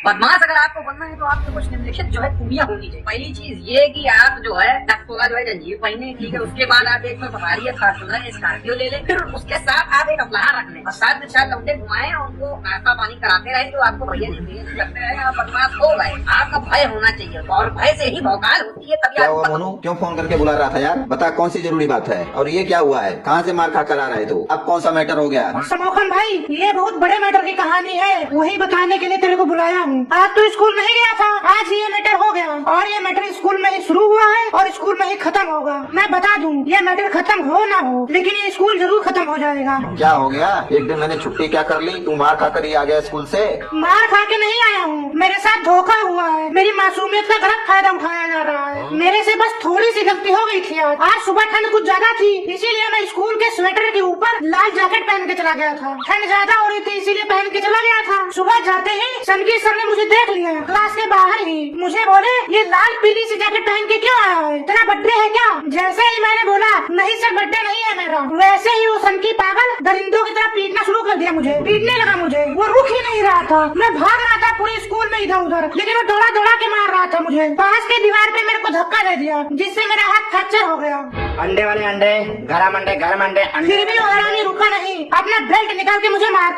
बदमाश अगर आपको बनना है तो आपको कुछ निम्नलिखित जो है खूबियां होनी चाहिए। पहली चीज ये कि आप जो है टक्कोला जो है जंजीर पहने, ठीक है। उसके बाद आप एक सफारी या फार्चूनर स्कॉर्पियो ले लें, फिर उसके साथ आप एक अफलाह रख लें और साथ में 4 लौंडे घुमाएं और उनको नाश्ता पानी कराते रहे, तो आपको भैया नहीं करते रहे, आप बदमाश हो गए। आपका भय होना चाहिए और भय से ही भौकाल होती है। तभी क्या हुआ मोनू, क्यों फोन करके बुला रहा था यार? बता कौन सी जरूरी बात है और ये क्या हुआ है? कहाँ से मार खा कर आ रहे तू? अब कौन सा मैटर हो गया? समोखन भाई, ये बहुत बड़े मैटर की कहानी है, वही बताने के लिए तेरे को बुलाया हूँ। आज तो स्कूल नहीं गया था, आज ये मैटर हो गया और ये मैटर स्कूल में ही शुरू हुआ है और स्कूल में ही खत्म होगा। मैं बता दूँ, ये मैटर खत्म हो ना हो, लेकिन ये स्कूल जरूर खत्म हो जाएगा। क्या हो गया? एक दिन मैंने छुट्टी क्या कर ली, तू मार खा कर ही आ गया स्कूल से? मार खा के नहीं आया हूँ, मेरे साथ धोखा हुआ है। मेरी मासूमियत का गलत फायदा उठाया जा रहा है। मेरे से बस थोड़ी सी गलती हो गई थी। आज सुबह ठंड कुछ ज्यादा थी, इसीलिए मैं स्कूल के स्वेटर के ऊपर लाल जैकेट पहन के चला गया था। ठंड ज्यादा हो रही थी इसीलिए पहन के चला गया था। सुबह जाते ही सनकी सर ने मुझे देख लिया क्लास के बाहर ही। मुझे बोले, ये लाल पीली सी जैकेट पहन के क्यों आया है, तेरा बर्थडे है क्या? जैसे ही मैंने बोला नहीं सर बर्थडे नहीं है मेरा, वैसे ही वो सनकी पागल दरिंदों की तरह पीटना शुरू कर दिया। मुझे पीटने लगा, मुझे वो रुक ही नहीं रहा था। मैं भाग रहा था पूरे स्कूल में इधर उधर, लेकिन वो दौड़ा दौड़ा के मार रहा था मुझे। पास के दीवार पे मेरे को धक्का दे दिया जिससे मेरा हाथ फ्रैक्चर हो गया। अंडे वाले अंडे, गरम अंडे, गरम अंडे। फिर भी वो हरामी रुका नहीं, अपना बेल्ट निकाल के मुझे मार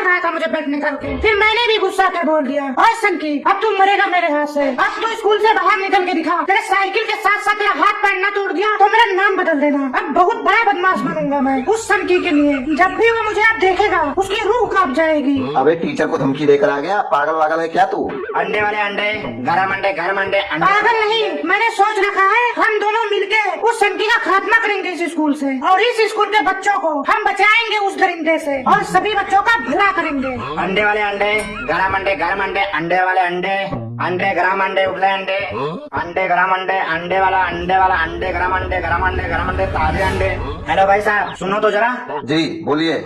रहा था मुझे बेल्ट निकाल के। फिर मैंने भी गुस्सा कर बोल दिया, और सनकी अब तू मरेगा मेरे हाथ से। अब तू स्कूल से बाहर निकल के दिखा, तेरे साइकिल के साथ साथ तेरा हाथ पैर न तोड़ दिया तो मेरा नाम बदल देना। अब बहुत बड़ा बदमाश बनूंगा मैं उस सनकी के लिए। जब भी वो मुझे अब देखेगा उसकी रूह कांप जाएगी। अबे टीचर को धमकी देकर आ गया, पागल वागल है क्या तू? अंडे वाले अंडे, गरम अंडे, गरम अंडे। पागल नहीं, मैंने सोच रखा है हम दोनों मिलके उस सनकी का खात्मा करेंगे इस स्कूल से, और इस स्कूल के बच्चों को हम बचाएंगे उस दरिंदे से और सभी बच्चों का भला करेंगे। अंडे वाले अंडे, गरम अंडे, गरम अंडे। अंडे वाले अंडे, अंडे गरम अंडे, उबले अंडे, अंडे गरम अंडे, अंडे वाला अंडे गरम अंडे, गरम अंडे, गरम अंडे, ताजे अंडे। हेलो भाई साहब, सुनो तो जरा। जी बोलिए।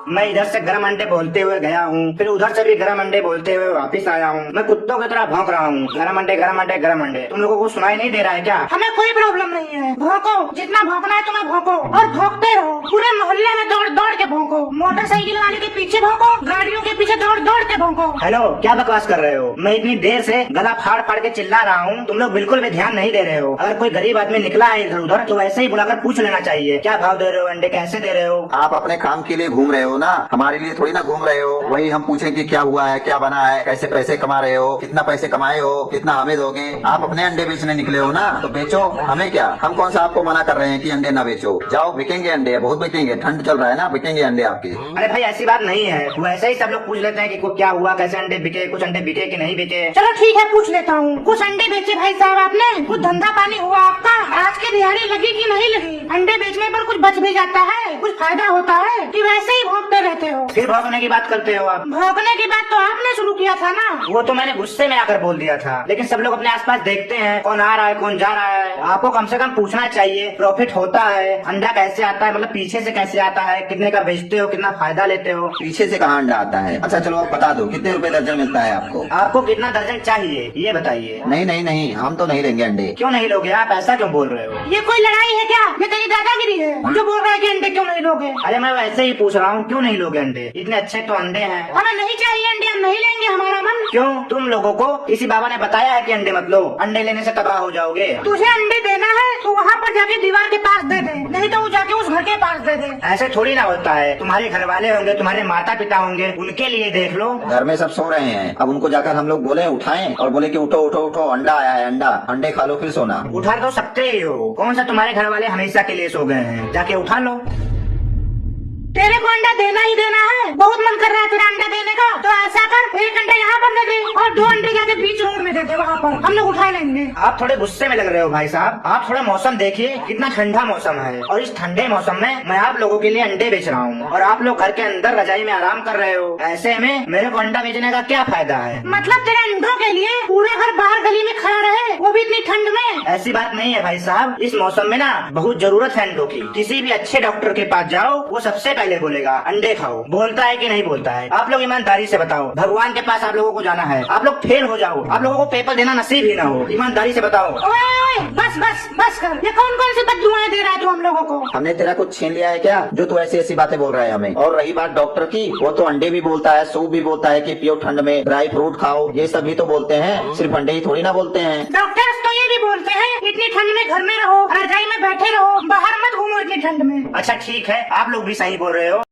मैं इधर से गरम अंडे बोलते हुए गया हूँ, फिर उधर से भी गरम अंडे बोलते हुए वापस आया हूँ। मैं कुत्तों की तरह भौंक रहा हूँ, गरम अंडे, गरम अंडे, गरम अंडे। तुम लोगों को सुनाई नहीं दे रहा है क्या? हमें कोई प्रॉब्लम नहीं है, भौंको जितना भौंकना है तुम्हें भौंको और भौंकते रहो। पूरे मोहल्ले में दौड़ दौड़ के भौंको, मोटरसाइकिल वाले के पीछे भौंको, गाड़ियों के पीछे दौड़ दौड़ के भौंको। हेलो, क्या बकवास कर रहे हो? मैं इतनी देर से गला फाड़ फाड़ के चिल्ला रहा हूँ, तुम लोग बिल्कुल भी ध्यान नहीं दे रहे हो। अगर कोई गरीब आदमी निकला है इधर उधर तो वैसे ही बुलाकर पूछ लेना चाहिए, क्या भाव दे रहे हो अंडे, कैसे दे रहे हो? आप अपने काम के लिए घूम रहे हो ना, हमारे लिए थोड़ी ना घूम रहे हो। वही हम पूछे कि क्या हुआ है, क्या बना है, कैसे पैसे कमा रहे हो, कितना पैसे कमाए हो, कितना हमें दोगे? आप अपने अंडे बेचने निकले हो ना, तो बेचो, हमें क्या। हम कौन सा आपको मना कर रहे हैं कि अंडे ना बेचो। जाओ, बिकेंगे अंडे, बहुत बिकेंगे, ठंड चल रहा है ना, बिकेंगे अंडे आपके। अरे भाई ऐसी बात नहीं है, वैसे ही सब लोग पूछ लेते हैं कि क्या हुआ, कैसे अंडे बिके, कुछ अंडे बिके कि नहीं बिके। चलो ठीक है, पूछ लेता हूँ, कुछ अंडे बेचे भाई साहब आपने? कुछ धंधा पानी हुआ आपका? आज की दिहाड़ी लगी कि नहीं लगी? अंडे बेचने पर कुछ बच भी जाता है, कुछ फायदा होता है कि वैसे ही भौंकते रहते हो? फिर भौंकने की बात करते हो आप? भौंकने की बात तो आपने शुरू किया था ना। वो तो मैंने गुस्से में आकर बोल दिया था, लेकिन सब लोग अपने आसपास देखते हैं कौन आ रहा है कौन जा रहा है। आपको कम से कम पूछना चाहिए, प्रॉफिट होता है, अंडा कैसे आता है, मतलब पीछे से कैसे आता है, कितने का बेचते हो, कितना फायदा लेते हो? पीछे से कहाँ अंडा आता है? अच्छा चलो आप बता दो, कितने रुपए दर्जन मिलता है आपको? आपको कितना दर्जन चाहिए ये बताइए। नहीं नहीं नहीं, हम तो नहीं लेंगे अंडे। क्यों नहीं लोगे आप, ऐसा क्यों बोल रहे हो? ये कोई लड़ाई है क्या? ये तेरी दादागिरी है जो बोल रहा है कि अंडे क्यों नहीं लोगे? अरे मैं वैसे ही पूछ रहा हूँ, क्यों नहीं लोगे अंडे? इतने अच्छे तो अंडे हैं। हमें नहीं चाहिए अंडे, हम नहीं लेंगे, हमारा मन। क्यों? तुम लोगों को किसी बाबा ने बताया है कि अंडे मत लो, अंडे लेने से तबाह हो जाओगे? तुझे अंडे देना है तो वहाँ पर जाके दीवार के पास दे दे, नहीं तो वो जाके उस घर के पास दे दे। ऐसे थोड़ी ना होता है, तुम्हारे घर वाले होंगे, तुम्हारे माता पिता होंगे, उनके लिए देख लो। घर में सब सो रहे हैं, अब उनको जाकर हम लोग बोले उठाएं और बोले कि उठो उठो उठो, अंडा आया है, अंडा, अंडे खा लो फिर सोना। उठा तो सकते ही हो, कौन सा तुम्हारे घर वाले हमेशा के लिए सो गए हैं? जाके उठा लो। तेरे को अंडा देना ही देना है, बहुत मन कर रहा है तेरा अंडा देने का, तो ऐसा कर, एक अंडा यहाँ पर दे दे और 2 अंडे जाके बीच रोड में दे दे, वहाँ पर हम लोग उठा लेंगे। आप थोड़े गुस्से में लग रहे हो भाई साहब, आप थोड़ा मौसम देखिए, कितना ठंडा मौसम है, और इस ठंडे मौसम में मैं आप लोगों के लिए अंडे बेच रहा हूँ और आप लोग घर के अंदर रजाई में आराम कर रहे हो। ऐसे में मेरे को अंडा बेचने का क्या फायदा है? मतलब तेरे अंडों के लिए पूरा घर बाहर गली में खड़ा रहे, वो भी इतनी ठंड में? ऐसी बात नहीं है भाई साहब, इस मौसम में ना बहुत जरूरत है अंडों की। किसी भी अच्छे डॉक्टर के पास जाओ, वो सबसे पहले बोलेगा अंडे खाओ। बोलता है कि नहीं बोलता है? आप लोग ईमानदारी से बताओ, भगवान भगवान के पास आप लोगों को जाना है। आप लोग फेल हो जाओ, आप लोगों को पेपर देना नसीब ही ना हो। ईमानदारी से बताओ। ओए बस बस बस कर। ये कौन कौन सी बददुआएं दे रहा है तू हम लोगों को? हमने तेरा कुछ छीन लिया है क्या जो तू ऐसी ऐसी बातें बोल रहा है हमें? और रही बात डॉक्टर की, वो तो अंडे भी बोलता है, सूप भी बोलता है कि पियो ठंड में, ड्राई फ्रूट खाओ, ये सभी तो बोलते हैं, सिर्फ अंडे ही थोड़ी ना बोलते हैं। डॉक्टर्स तो ये भी बोलते हैं इतनी ठंड में घर में रहो, रजाई में बैठे रहो, बाहर मत घूमो इतनी ठंड में। अच्छा ठीक है, आप लोग भी सही बोल रहे हो।